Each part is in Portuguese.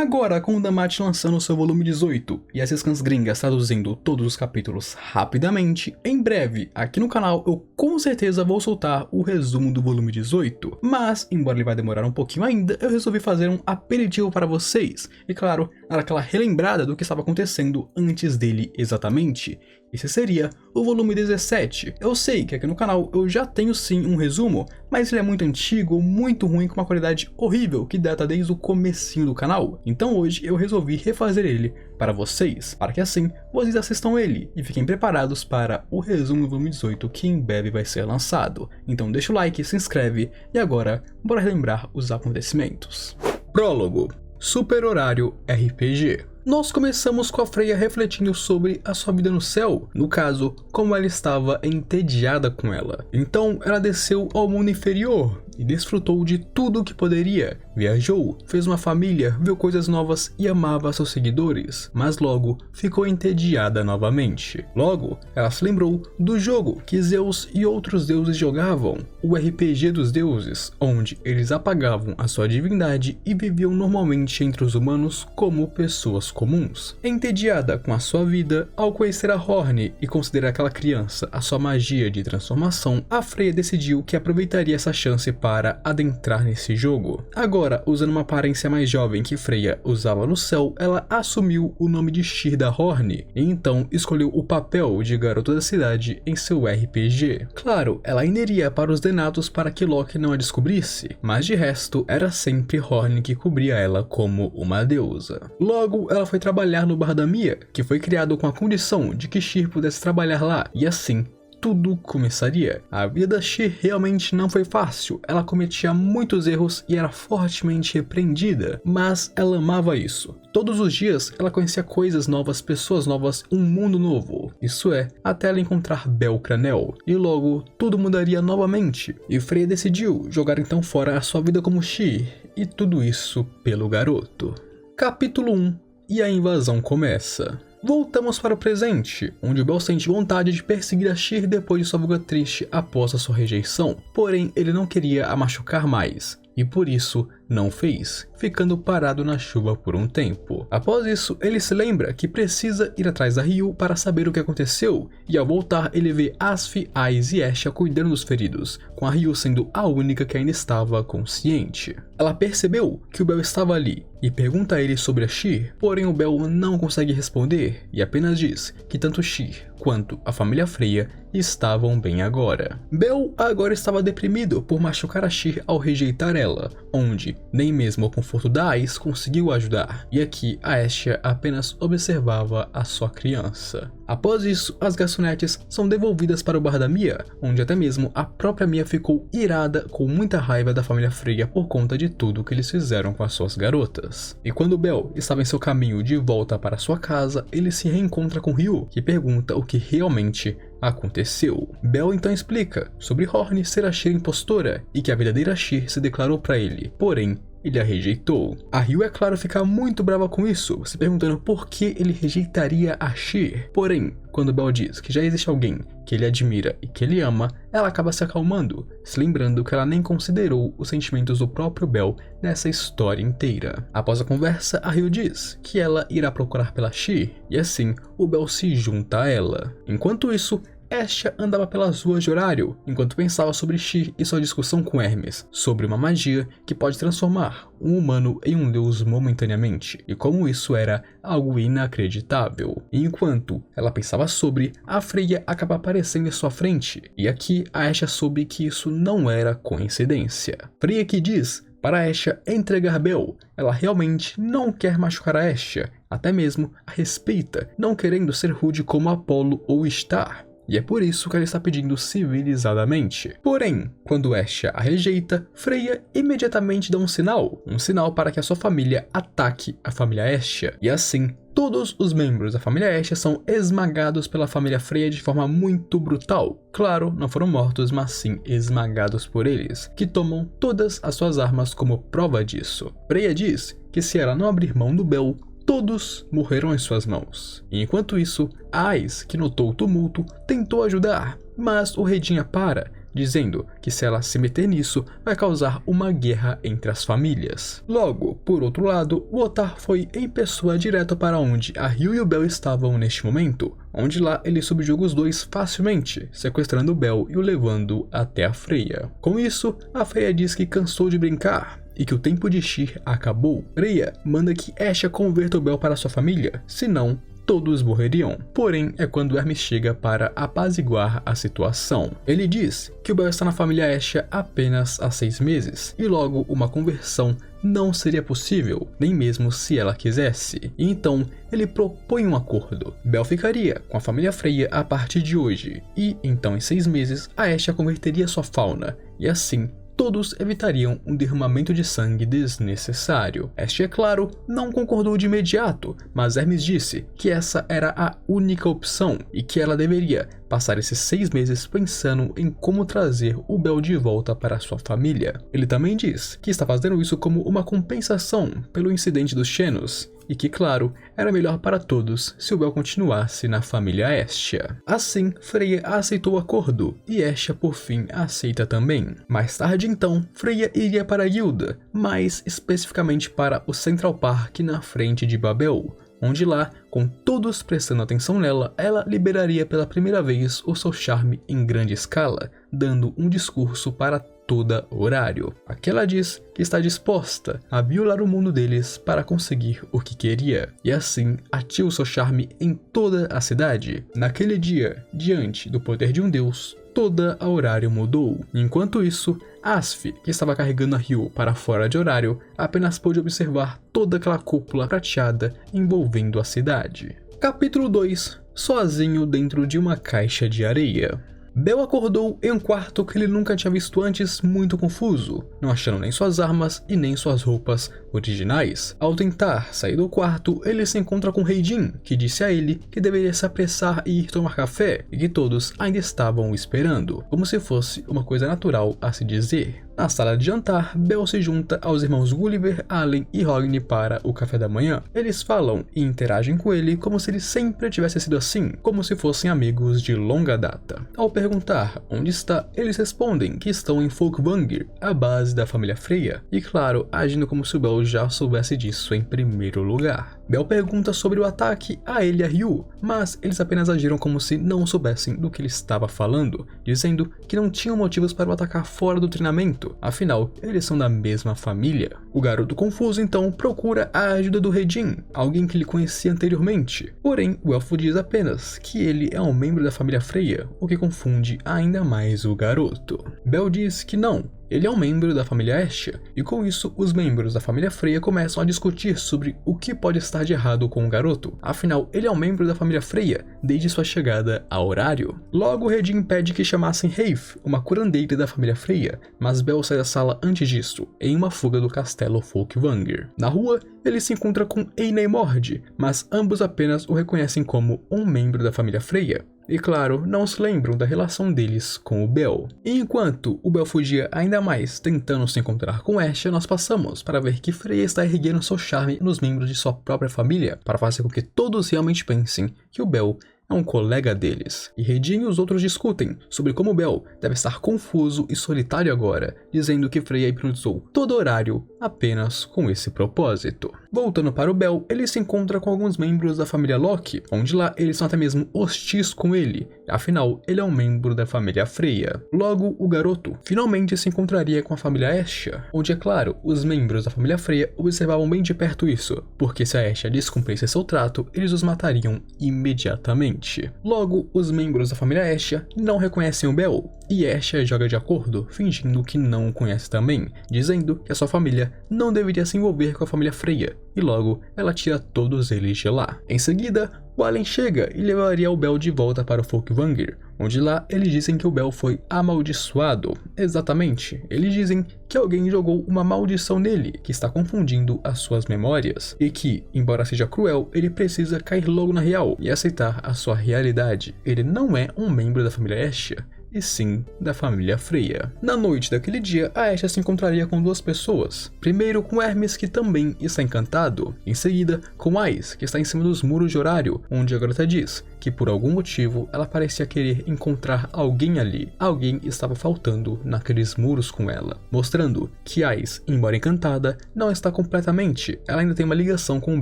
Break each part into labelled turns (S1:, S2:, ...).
S1: Agora, com o Damate lançando seu volume 18 e as scans gringas traduzindo todos os capítulos rapidamente, em breve, aqui no canal eu com certeza vou soltar o resumo do volume 18, mas, embora ele vai demorar um pouquinho ainda, eu resolvi fazer um aperitivo para vocês, e claro, dar aquela relembrada do que estava acontecendo antes dele exatamente. Esse seria o volume 17. Eu sei que aqui no canal eu já tenho sim um resumo, mas ele é muito antigo, muito ruim, com uma qualidade horrível que data desde o comecinho do canal. Então hoje eu resolvi refazer ele para vocês, para que assim vocês assistam ele e fiquem preparados para o resumo do volume 18 que em breve vai ser lançado. Então deixa o like, se inscreve e agora bora relembrar os acontecimentos. Prólogo. Super Horário RPG. Nós começamos com a Freya refletindo sobre a sua vida no céu, no caso, como ela estava entediada com ela. Então ela desceu ao mundo inferior e desfrutou de tudo o que poderia. Viajou, fez uma família, viu coisas novas e amava seus seguidores, mas logo ficou entediada novamente. Logo, ela se lembrou do jogo que Zeus e outros deuses jogavam, o RPG dos deuses, onde eles apagavam a sua divindade e viviam normalmente entre os humanos como pessoas comuns. Entediada com a sua vida, ao conhecer a Horn e considerar aquela criança a sua magia de transformação, a Freya decidiu que aproveitaria essa chance para adentrar nesse jogo. Agora, usando uma aparência mais jovem que Freya usava no céu, ela assumiu o nome de Sheer da Horn, e então escolheu o papel de garota da cidade em seu RPG. Claro, ela ainda iria para os Denatos para que Loki não a descobrisse, mas de resto, era sempre Horn que cobria ela como uma deusa. Logo, ela foi trabalhar no Bar da Mia, que foi criado com a condição de que Sheer pudesse trabalhar lá, e assim tudo começaria. A vida da Sheer realmente não foi fácil, ela cometia muitos erros e era fortemente repreendida, mas ela amava isso. Todos os dias ela conhecia coisas novas, pessoas novas, um mundo novo. Isso é, até ela encontrar Bel Cranel, e logo tudo mudaria novamente. E Freya decidiu jogar então fora a sua vida como Sheer, e tudo isso pelo garoto. Capítulo 1. E a invasão começa. Voltamos para o presente, onde o Bel sente vontade de perseguir a Sheer depois de sua fuga triste após a sua rejeição, porém ele não queria a machucar mais, e por isso não fez, ficando parado na chuva por um tempo. Após isso, ele se lembra que precisa ir atrás da Ryu para saber o que aconteceu, e ao voltar ele vê Asf, Ais e Esha cuidando dos feridos, com a Ryu sendo a única que ainda estava consciente. Ela percebeu que o Bel estava ali, e pergunta a ele sobre a Sheer, porém o Bel não consegue responder, e apenas diz que tanto Sheer quanto a família Freya estavam bem agora. Bel agora estava deprimido por machucar a Sheer ao rejeitar ela, onde nem mesmo o conforto da Ais conseguiu ajudar, e aqui a Esha apenas observava a sua criança. Após isso, as garçonetes são devolvidas para o Bar da Mia, onde até mesmo a própria Mia ficou irada com muita raiva da família Freya por conta de tudo que eles fizeram com as suas garotas. E quando Bel estava em seu caminho de volta para sua casa, ele se reencontra com Ryu, que pergunta o que realmente aconteceu. Bel então explica sobre Horn ser a Sheer impostora e que a verdadeira Sheer se declarou para ele, porém ele a rejeitou. A Ryu, é claro, fica muito brava com isso, se perguntando por que ele rejeitaria a Sheer. Porém, quando Bel diz que já existe alguém que ele admira e que ele ama, ela acaba se acalmando, se lembrando que ela nem considerou os sentimentos do próprio Bel nessa história inteira. Após a conversa, a Ryu diz que ela irá procurar pela Sheer, e assim o Bel se junta a ela. Enquanto isso, Esha andava pelas ruas de Horário, enquanto pensava sobre Sheer e sua discussão com Hermes, sobre uma magia que pode transformar um humano em um deus momentaneamente, e como isso era algo inacreditável. E enquanto ela pensava sobre, a Freya acaba aparecendo em sua frente, e aqui a Esha soube que isso não era coincidência. Freya que diz para Esha entregar Bel, ela realmente não quer machucar a Esha, até mesmo a respeita, não querendo ser rude como Apollo ou Star. E é por isso que ela está pedindo civilizadamente. Porém, quando Esha a rejeita, Freya imediatamente dá um sinal para que a sua família ataque a família Esha. E assim, todos os membros da família Esha são esmagados pela família Freya de forma muito brutal. Claro, não foram mortos, mas sim esmagados por eles, que tomam todas as suas armas como prova disso. Freya diz que se ela não abrir mão do Bel, todos morreram em suas mãos. E enquanto isso, Ais, que notou o tumulto, tentou ajudar, mas o Redinha para, dizendo que se ela se meter nisso, vai causar uma guerra entre as famílias. Logo, por outro lado, o Ottar foi em pessoa direto para onde a Ryu e o Bell estavam neste momento, onde lá ele subjuga os dois facilmente, sequestrando o Bell e o levando até a Freya. Com isso, a Freya diz que cansou de brincar e que o tempo de Tyr acabou. Freya manda que Asher converta o Bell para sua família, senão todos morreriam. Porém, é quando Hermes chega para apaziguar a situação. Ele diz que o Bell está na família Asher apenas há 6 meses, e logo uma conversão não seria possível, nem mesmo se ela quisesse. E então, ele propõe um acordo. Bell ficaria com a família Freya a partir de hoje, e então em 6 meses, a Asher converteria sua fauna, e assim, todos evitariam um derramamento de sangue desnecessário. Este, é claro, não concordou de imediato, mas Hermes disse que essa era a única opção e que ela deveria passar esses 6 meses pensando em como trazer o Bell de volta para sua família. Ele também diz que está fazendo isso como uma compensação pelo incidente dos Xenos, e que, claro, era melhor para todos se o Bell continuasse na família Hestia. Assim, Freya aceitou o acordo, e Hestia por fim aceita também. Mais tarde então, Freya iria para a guilda, mais especificamente para o Central Park na frente de Babel, onde lá, com todos prestando atenção nela, ela liberaria pela primeira vez o seu charme em grande escala, dando um discurso para todo horário. Aqui ela diz que está disposta a violar o mundo deles para conseguir o que queria, e assim ativa o seu charme em toda a cidade. Naquele dia, diante do poder de um deus, toda a horário mudou. Enquanto isso, Asf, que estava carregando a Ryu para fora de horário, apenas pôde observar toda aquela cúpula prateada envolvendo a cidade. Capítulo 2. Sozinho dentro de uma caixa de areia. Bell acordou em um quarto que ele nunca tinha visto antes, muito confuso, não achando nem suas armas e nem suas roupas originais. Ao tentar sair do quarto, ele se encontra com Rei Jin, que disse a ele que deveria se apressar e ir tomar café, e que todos ainda estavam o esperando, como se fosse uma coisa natural a se dizer. Na sala de jantar, Bell se junta aos irmãos Gulliver, Allen e Hogni para o café da manhã. Eles falam e interagem com ele como se ele sempre tivesse sido assim, como se fossem amigos de longa data. Ao perguntar onde está, eles respondem que estão em Folkvangr, a base da família Freya, e claro, agindo como se o Bell já soubesse disso em primeiro lugar. Bell pergunta sobre o ataque a ele e a Ryu, mas eles apenas agiram como se não soubessem do que ele estava falando, dizendo que não tinham motivos para o atacar fora do treinamento, afinal, eles são da mesma família. O garoto confuso então procura a ajuda do Rei Jin, alguém que ele conhecia anteriormente, porém o elfo diz apenas que ele é um membro da família Freya, o que confunde ainda mais o garoto. Bell diz que não, ele é um membro da família Hestia, e com isso, os membros da família Freya começam a discutir sobre o que pode estar de errado com o garoto. Afinal, ele é um membro da família Freya desde sua chegada a horário. Logo, o Rei Jin pede que chamassem Rafe, uma curandeira da família Freya, mas Bell sai da sala antes disso, em uma fuga do castelo Folkvangr. Na rua, ele se encontra com Eina e Mord, mas ambos apenas o reconhecem como um membro da família Freya. E claro, não se lembram da relação deles com o Bell. E enquanto o Bell fugia ainda mais tentando se encontrar com Asher, nós passamos para ver que Freya está erguendo seu charme nos membros de sua própria família, para fazer com que todos realmente pensem que o Bell é um colega deles. E Rei Jin e os outros discutem sobre como Bell deve estar confuso e solitário agora, dizendo que Freya hipnotizou todo horário apenas com esse propósito. Voltando para o Bell, ele se encontra com alguns membros da família Loki, onde lá eles são até mesmo hostis com ele, afinal ele é um membro da família Freya. Logo, o garoto finalmente se encontraria com a família Asher, onde é claro, os membros da família Freya observavam bem de perto isso, porque se a Asher descumprisse seu trato, eles os matariam imediatamente. Logo, os membros da família Asher não reconhecem o Bell, e Asher joga de acordo, fingindo que não o conhece também, dizendo que a sua família não deveria se envolver com a família Freya, e logo ela tira todos eles de lá. Em seguida, o Allen chega e levaria o Bell de volta para o Folkvangr, onde lá eles dizem que o Bell foi amaldiçoado. Exatamente, eles dizem que alguém jogou uma maldição nele, que está confundindo as suas memórias, e que, embora seja cruel, ele precisa cair logo na real e aceitar a sua realidade. Ele não é um membro da família Hestia, e sim da família Freya. Na noite daquele dia, a Asha se encontraria com duas pessoas. Primeiro com Hermes, que também está encantado. Em seguida, com Ais, que está em cima dos muros de Horário, onde a garota diz que por algum motivo ela parecia querer encontrar alguém ali. Alguém estava faltando naqueles muros com ela, mostrando que Ais, embora encantada, não está completamente. Ela ainda tem uma ligação com o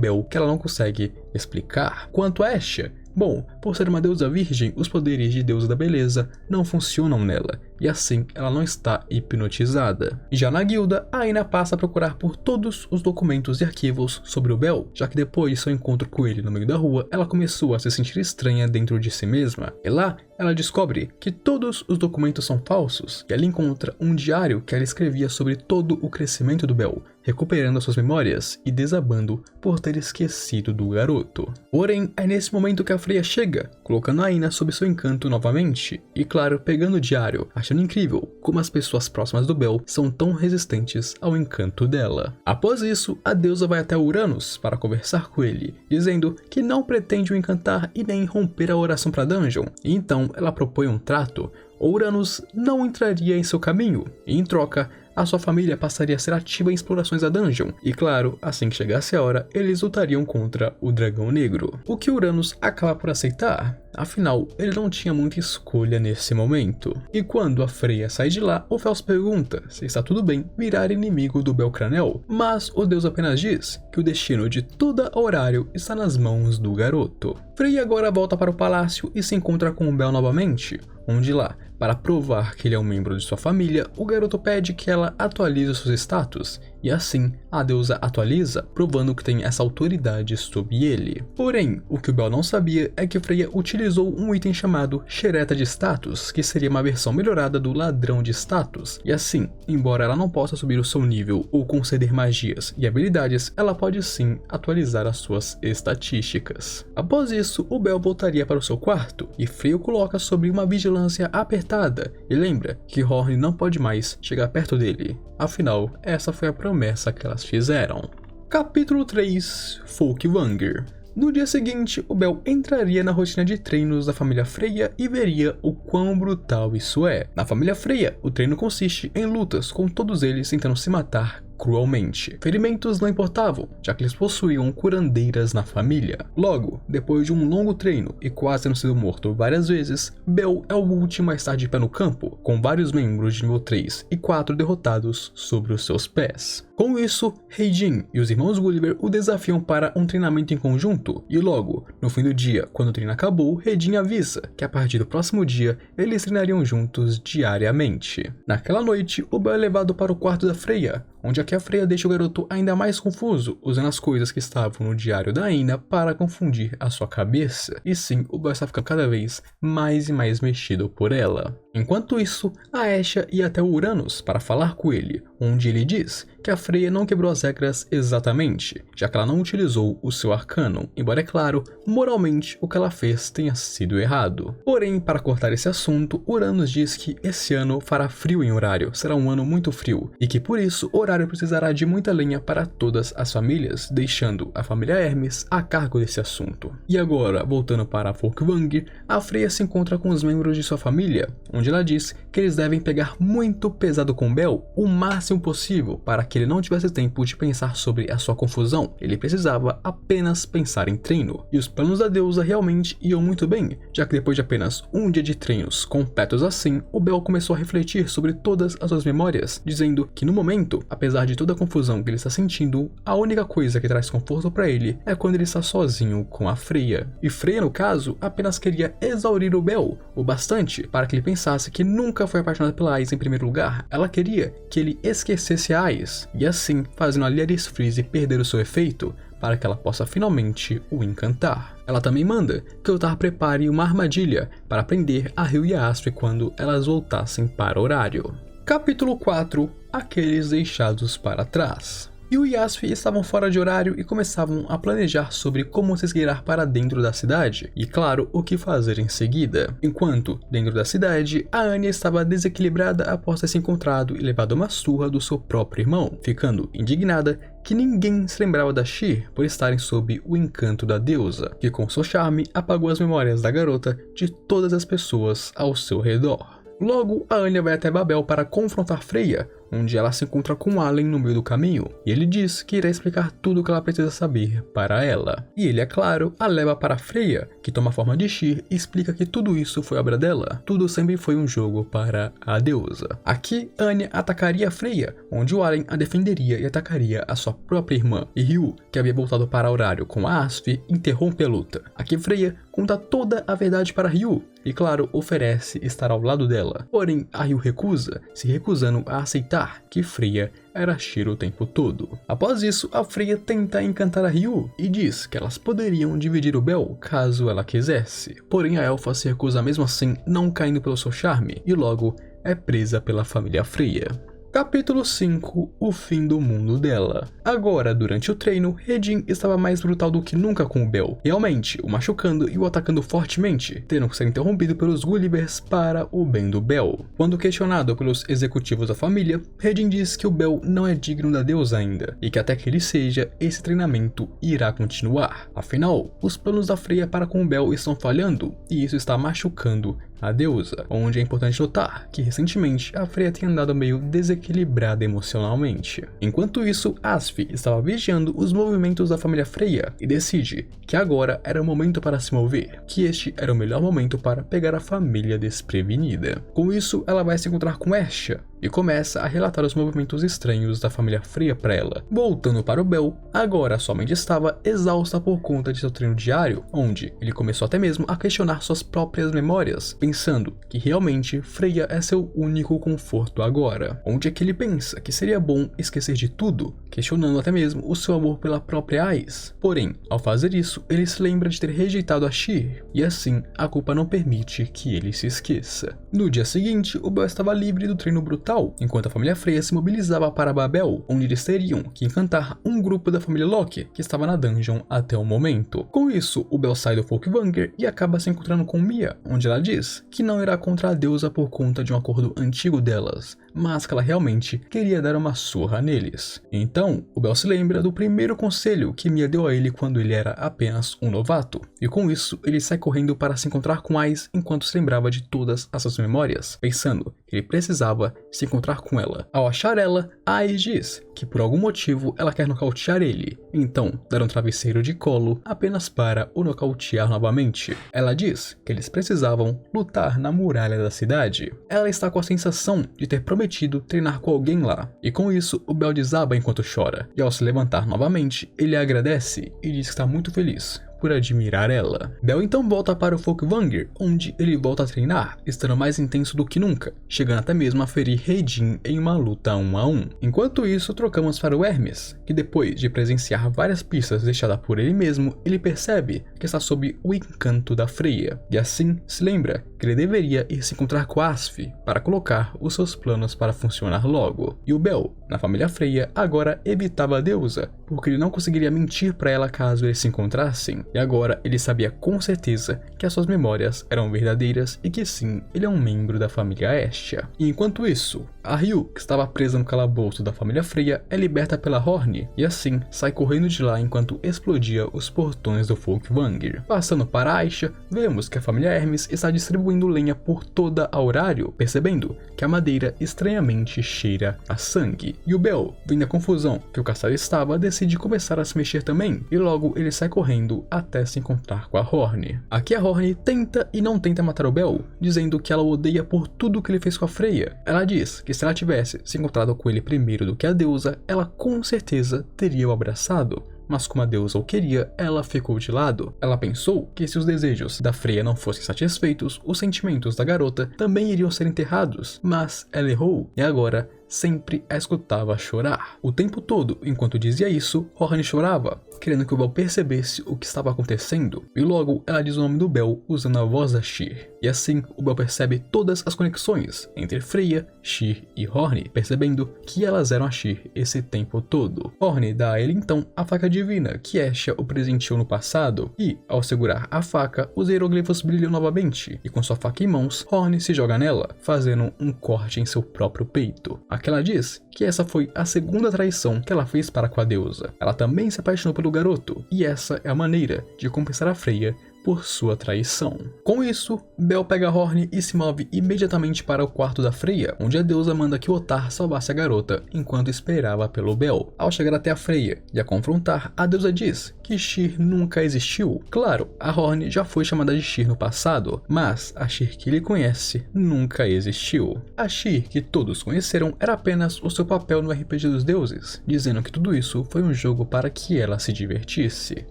S1: Bel que ela não consegue explicar. Quanto a Asha, bom, por ser uma deusa virgem, os poderes de deusa da beleza não funcionam nela, e assim ela não está hipnotizada. Já na guilda, a Aina passa a procurar por todos os documentos e arquivos sobre o Bel, já que depois de seu encontro com ele no meio da rua, ela começou a se sentir estranha dentro de si mesma. E lá, ela descobre que todos os documentos são falsos, e ela encontra um diário que ela escrevia sobre todo o crescimento do Bel, recuperando suas memórias e desabando por ter esquecido do garoto. Porém, é nesse momento que a Freya chega, colocando a Aina sob seu encanto novamente, e claro, pegando o diário, achando incrível como as pessoas próximas do Bel são tão resistentes ao encanto dela. Após isso, a deusa vai até Uranus para conversar com ele, dizendo que não pretende o encantar e nem romper a oração para Dungeon, e então ela propõe um trato. Uranus não entraria em seu caminho, e em troca, a sua família passaria a ser ativa em explorações da Dungeon, e claro, assim que chegasse a hora, eles lutariam contra o Dragão Negro. O que Uranus acaba por aceitar, afinal, ele não tinha muita escolha nesse momento. E quando a Freya sai de lá, o Fels pergunta se está tudo bem virar inimigo do Belcranel, mas o deus apenas diz que o destino de toda Horário está nas mãos do garoto. Freya agora volta para o palácio e se encontra com o Bel novamente, onde lá, para provar que ele é um membro de sua família, o garoto pede que ela atualize seus status, e assim a deusa atualiza, provando que tem essa autoridade sobre ele. Porém, o que o Bel não sabia é que Freya utilizou um item chamado Xereta de Status, que seria uma versão melhorada do Ladrão de Status, e assim, embora ela não possa subir o seu nível ou conceder magias e habilidades, ela pode sim atualizar as suas estatísticas. Após isso, o Bel voltaria para o seu quarto, e Freya o coloca sobre uma vigilância apertada, e lembra que Horn não pode mais chegar perto dele. Afinal, essa foi a promessa que elas fizeram. Capítulo 3 Folkvanger. No dia seguinte, o Bel entraria na rotina de treinos da família Freya e veria o quão brutal isso é. Na família Freya, o treino consiste em lutas com todos eles tentando se matar cruelmente. Ferimentos não importavam, já que eles possuíam curandeiras na família. Logo, depois de um longo treino e quase tendo sido morto várias vezes, Bel é o último a estar de pé no campo, com vários membros de nível 3 e 4 derrotados sobre os seus pés. Com isso, Heijin e os irmãos Gulliver o desafiam para um treinamento em conjunto, e logo, no fim do dia, quando o treino acabou, Heijin avisa que a partir do próximo dia, eles treinariam juntos diariamente. Naquela noite, o Bel é levado para o quarto da Freya, onde a Freya deixa o garoto ainda mais confuso, usando as coisas que estavam no diário da Aina para confundir a sua cabeça. E sim, o Bel está ficando cada vez mais e mais mexido por ela. Enquanto isso, a Asha ia até o Uranus para falar com ele, onde ele diz que a Freya não quebrou as regras exatamente, já que ela não utilizou o seu arcano, embora é claro, moralmente o que ela fez tenha sido errado. Porém, para cortar esse assunto, Uranus diz que esse ano fará frio em Horário, será um ano muito frio, e que por isso Horário precisará de muita lenha para todas as famílias, deixando a família Hermes a cargo desse assunto. E agora, voltando para Folkvanger, a Freya se encontra com os membros de sua família, onde ela diz que eles devem pegar muito pesado com Bel o máximo possível para que ele não tivesse tempo de pensar sobre a sua confusão. Ele precisava apenas pensar em treino. E os planos da deusa realmente iam muito bem, já que depois de apenas um dia de treinos completos assim, o Bel começou a refletir sobre todas as suas memórias, dizendo que no momento, apesar de toda a confusão que ele está sentindo, a única coisa que traz conforto para ele é quando ele está sozinho com a Freya. E Freya, no caso, apenas queria exaurir o Bel o bastante para que ele pensasse que nunca foi apaixonado pela Ais em primeiro lugar. Ela queria que ele esquecesse a Ais, e assim fazendo a Lyris Freeze perder o seu efeito para que ela possa finalmente o encantar. Ela também manda que Otar prepare uma armadilha para prender a Ryu e a Astrid quando elas voltassem para Horário. Capítulo 4 Aqueles deixados para trás. Ryu e Yasui estavam fora de Horário e começavam a planejar sobre como se esgueirar para dentro da cidade, e claro, o que fazer em seguida. Enquanto, dentro da cidade, a Anya estava desequilibrada após ter se encontrado e levado uma surra do seu próprio irmão, ficando indignada que ninguém se lembrava da Sheer por estarem sob o encanto da deusa, que com seu charme apagou as memórias da garota de todas as pessoas ao seu redor. Logo, a Anya vai até Babel para confrontar Freya, onde ela se encontra com Allen no meio do caminho, e ele diz que irá explicar tudo o que ela precisa saber para ela. E ele, é claro, a leva para Freya, que toma a forma de Sheer e explica que tudo isso foi obra dela. Tudo sempre foi um jogo para a deusa. Aqui, Anya atacaria Freya, onde o Allen a defenderia e atacaria a sua própria irmã. E Ryu, que havia voltado para Horário com a Asfi, interrompe a luta. Aqui Freya conta toda a verdade para Ryu, e claro, oferece estar ao lado dela. Porém, a Ryu recusa, se recusando a aceitar que Freya era Sheer o tempo todo. Após isso, a Freya tenta encantar a Ryu e diz que elas poderiam dividir o Bel caso ela quisesse. Porém, a elfa se recusa mesmo assim, não caindo pelo seu charme, e logo é presa pela família Freya. Capítulo 5 – O fim do mundo dela. Agora, durante o treino, Hedin estava mais brutal do que nunca com o Bel, realmente o machucando e o atacando fortemente, tendo que ser interrompido pelos Gullivers para o bem do Bel. Quando questionado pelos executivos da família, Hedin diz que o Bel não é digno da deusa ainda, e que até que ele seja, esse treinamento irá continuar. Afinal, os planos da Freya para com o Bel estão falhando, e isso está machucando a deusa, onde é importante notar que recentemente a Freya tem andado meio desequilibrada emocionalmente. Enquanto isso, Asfi estava vigiando os movimentos da família Freya e decide que agora era o momento para se mover, que este era o melhor momento para pegar a família desprevenida. Com isso, ela vai se encontrar com Estia e começa a relatar os movimentos estranhos da família Freya para ela. Voltando para o Bel, agora sua mente estava exausta por conta de seu treino diário, onde ele começou até mesmo a questionar suas próprias memórias, pensando que realmente Freya é seu único conforto agora, onde é que ele pensa que seria bom esquecer de tudo, questionando até mesmo o seu amor pela própria Ais. Porém, ao fazer isso, ele se lembra de ter rejeitado a Sheer, e assim a culpa não permite que ele se esqueça. No dia seguinte, o Bel estava livre do treino brutal, enquanto a família Freya se mobilizava para Babel, onde eles teriam que encantar um grupo da família Loki, que estava na dungeon até o momento. Com isso, o Bel sai do Folkvanger e acaba se encontrando com Mia, onde ela diz que não irá contra a deusa por conta de um acordo antigo delas, mas que ela realmente queria dar uma surra neles. Então, o Bel se lembra do primeiro conselho que Mia deu a ele quando ele era apenas um novato, e com isso ele sai correndo para se encontrar com Ais enquanto se lembrava de todas as suas memórias, pensando que ele precisava se encontrar com ela. Ao achar ela, Ais diz que por algum motivo ela quer nocautear ele, então dar um travesseiro de colo apenas para o nocautear novamente. Ela diz que eles precisavam lutar na muralha da cidade. Ela está com a sensação de ter prometido treinar com alguém lá, e com isso o Bel desaba enquanto chora, e ao se levantar novamente, ele a agradece e diz que está muito feliz por admirar ela. Bel então volta para o Folkvanger, onde ele volta a treinar, estando mais intenso do que nunca, chegando até mesmo a ferir Hedin em uma luta 1 a 1. Enquanto isso, trocamos para o Hermes, que depois de presenciar várias pistas deixadas por ele mesmo, ele percebe que está sob o encanto da Freya, e assim se lembra que ele deveria ir se encontrar com Asfi para colocar os seus planos para funcionar logo. E o Bel, na família Freya, agora evitava a deusa, porque ele não conseguiria mentir para ela caso eles se encontrassem. E agora ele sabia com certeza que as suas memórias eram verdadeiras e que sim, ele é um membro da família Estia. E enquanto isso, a Ryu, que estava presa no calabouço da família Freya, é liberta pela Horn e assim sai correndo de lá enquanto explodia os portões do Folkvanger. Passando para Aisha, vemos que a família Hermes está distribuindo lenha por toda a Horário, percebendo que a madeira estranhamente cheira a sangue. E o Bel, vendo a confusão que o castelo estava, decide começar a se mexer também, e logo ele sai correndo até se encontrar com a Horn. Aqui a Horn tenta e não tenta matar o Bel, dizendo que ela o odeia por tudo que ele fez com a Freya. Ela diz que se ela tivesse se encontrado com ele primeiro do que a deusa, ela com certeza teria o abraçado. Mas como a deusa o queria, ela ficou de lado. Ela pensou que se os desejos da Freya não fossem satisfeitos, os sentimentos da garota também iriam ser enterrados. Mas ela errou, e agora sempre a escutava chorar. O tempo todo, enquanto dizia isso, Horn chorava, querendo que o Bel percebesse o que estava acontecendo. E logo ela diz o nome do Bel usando a voz da Sheer. E assim o Bel percebe todas as conexões entre Freya, Sheer e Horn, percebendo que elas eram a Sheer esse tempo todo. Horn dá a ele então a faca divina que Estia o presenteou no passado, e ao segurar a faca, os hieroglifos brilham novamente, e com sua faca em mãos, Horn se joga nela, fazendo um corte em seu próprio peito. Aqui ela diz que essa foi a segunda traição que ela fez para com a deusa. Ela também se apaixonou pelo garoto, e essa é a maneira de compensar a Freya por sua traição. Com isso, Bel pega Horn e se move imediatamente para o quarto da Freya, onde a deusa manda que Ottar salvasse a garota enquanto esperava pelo Bel. Ao chegar até a Freya e a confrontar, a deusa diz que Sheer nunca existiu. Claro, a Horn já foi chamada de Sheer no passado, mas a Sheer que ele conhece nunca existiu. A Sheer que todos conheceram era apenas o seu papel no RPG dos deuses, dizendo que tudo isso foi um jogo para que ela se divertisse.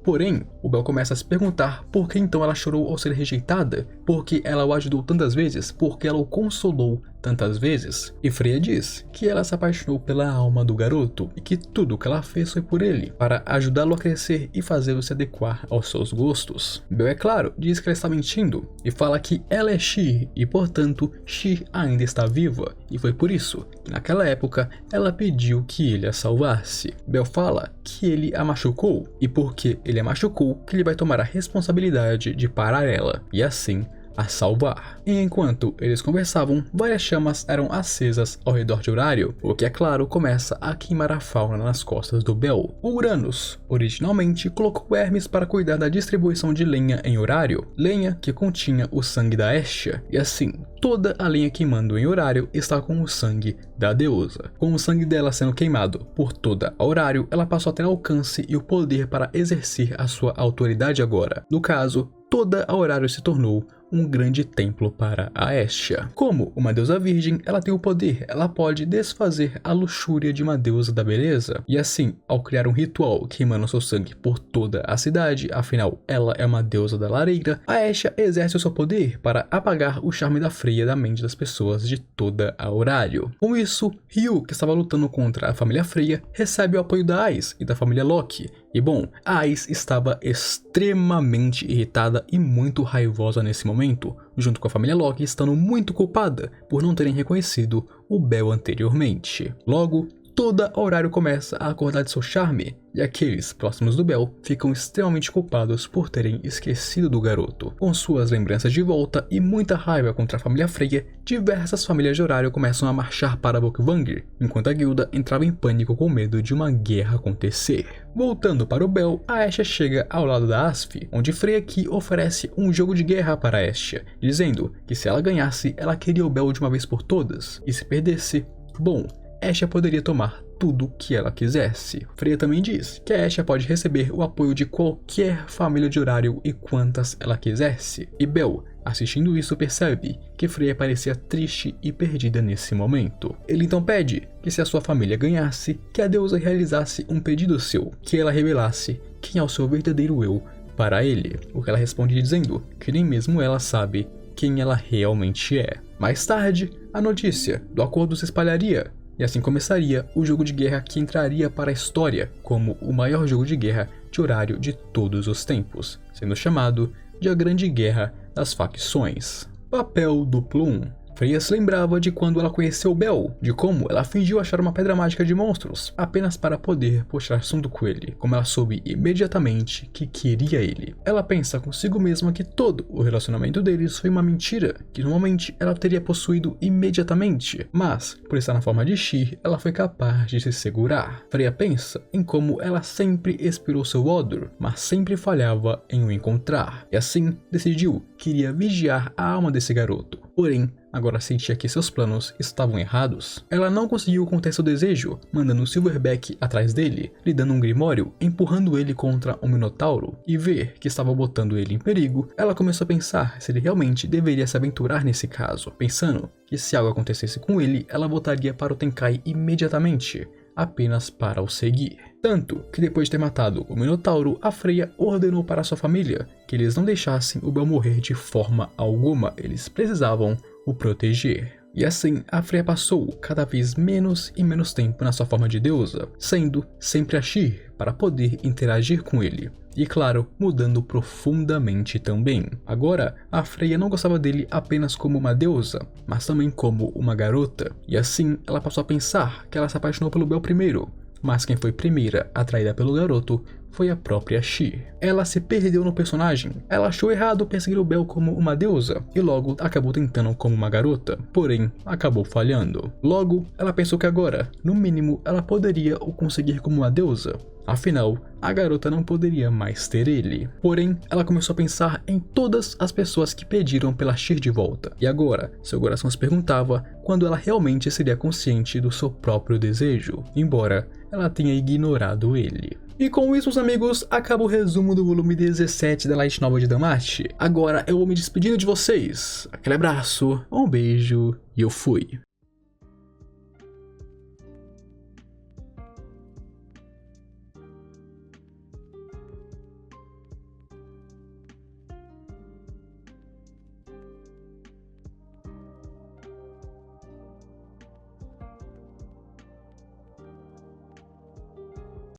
S1: Porém, o Bel começa a se perguntar por que então ela chorou ao ser rejeitada, porque ela o ajudou tantas vezes, porque ela o consolou tantas vezes, e Freya diz que ela se apaixonou pela alma do garoto e que tudo o que ela fez foi por ele, para ajudá-lo a crescer e fazê-lo se adequar aos seus gostos. Bel, é claro, diz que ela está mentindo e fala que ela é Sheer e, portanto, Sheer ainda está viva, e foi por isso que naquela época ela pediu que ele a salvasse. Bel fala que ele a machucou, e porque ele a machucou que ele vai tomar a responsabilidade de parar ela, e assim a salvar. E enquanto eles conversavam, várias chamas eram acesas ao redor de Horário, o que é claro começa a queimar a fauna nas costas do Bel. O Uranus originalmente colocou Hermes para cuidar da distribuição de lenha em Horário, lenha que continha o sangue da Hestia, e assim, toda a lenha queimando em Horário está com o sangue da deusa. Com o sangue dela sendo queimado por toda a Horário, ela passou a ter alcance e o poder para exercer a sua autoridade agora. No caso, toda a Horário se tornou um grande templo para a Hestia. Como uma deusa virgem, ela tem o poder, ela pode desfazer a luxúria de uma deusa da beleza, e assim, ao criar um ritual queimando seu sangue por toda a cidade, afinal ela é uma deusa da lareira, a Hestia exerce o seu poder para apagar o charme da Freya da mente das pessoas de toda a Horário. Com isso, Ryu, que estava lutando contra a família Freya, recebe o apoio da Ais e da família Loki. E bom, a Ais estava extremamente irritada e muito raivosa nesse momento, junto com a família Loki estando muito culpada por não terem reconhecido o Bel anteriormente. Logo, toda a Horário começa a acordar de seu charme, e aqueles próximos do Bel ficam extremamente culpados por terem esquecido do garoto. Com suas lembranças de volta e muita raiva contra a família Freya, diversas famílias de Horário começam a marchar para Volkvangr, enquanto a guilda entrava em pânico com medo de uma guerra acontecer. Voltando para o Bel, a Hestia chega ao lado da Asfi, onde Freya Ki oferece um jogo de guerra para a Hestia, dizendo que se ela ganhasse, ela queria o Bel de uma vez por todas, e se perdesse, bom, Hestia poderia tomar tudo que ela quisesse. Freya também diz que a Hestia pode receber o apoio de qualquer família de Horário e quantas ela quisesse. E Bel, assistindo isso, percebe que Freya parecia triste e perdida nesse momento. Ele então pede que se a sua família ganhasse, que a deusa realizasse um pedido seu, que ela revelasse quem é o seu verdadeiro eu para ele, o que ela responde dizendo que nem mesmo ela sabe quem ela realmente é. Mais tarde, a notícia do acordo se espalharia, e assim começaria o jogo de guerra que entraria para a história como o maior jogo de guerra de Horário de todos os tempos, sendo chamado de a Grande Guerra das Facções. Papel duplo 1. Freya se lembrava de quando ela conheceu Bel, de como ela fingiu achar uma pedra mágica de monstros, apenas para poder puxar assunto com ele, como ela soube imediatamente que queria ele. Ela pensa consigo mesma que todo o relacionamento deles foi uma mentira, que normalmente ela teria possuído imediatamente, mas, por estar na forma de Sheer, ela foi capaz de se segurar. Freya pensa em como ela sempre esperou seu Odur, mas sempre falhava em o encontrar, e assim decidiu que iria vigiar a alma desse garoto. Porém, agora sentia que seus planos estavam errados. Ela não conseguiu conter seu desejo, mandando Silverback atrás dele, lhe dando um grimório, empurrando ele contra um minotauro, e ver que estava botando ele em perigo, ela começou a pensar se ele realmente deveria se aventurar nesse caso, pensando que se algo acontecesse com ele, ela voltaria para o Tenkai imediatamente, apenas para o seguir. Tanto que depois de ter matado o Minotauro, a Freya ordenou para sua família que eles não deixassem o Bel morrer de forma alguma, eles precisavam o proteger. E assim, a Freya passou cada vez menos e menos tempo na sua forma de deusa, sendo sempre a Sheer para poder interagir com ele. E claro, mudando profundamente também. Agora, a Freya não gostava dele apenas como uma deusa, mas também como uma garota. E assim, ela passou a pensar que ela se apaixonou pelo Bel primeiro, mas quem foi primeira atraída pelo garoto foi a própria Sheer. Ela se perdeu no personagem, ela achou errado perseguir o Bel como uma deusa, e logo acabou tentando como uma garota, porém acabou falhando. Logo, ela pensou que agora, no mínimo, ela poderia o conseguir como uma deusa, Afinal, a garota não poderia mais ter ele. Porém, ela começou a pensar em todas as pessoas que pediram pela Sheer de volta. E agora, seu coração se perguntava quando ela realmente seria consciente do seu próprio desejo, embora ela tenha ignorado ele. E com isso, meus amigos, acaba o resumo do volume 17 da Light Novel de Damashii. Agora eu vou me despedindo de vocês. Aquele abraço, um beijo e eu fui.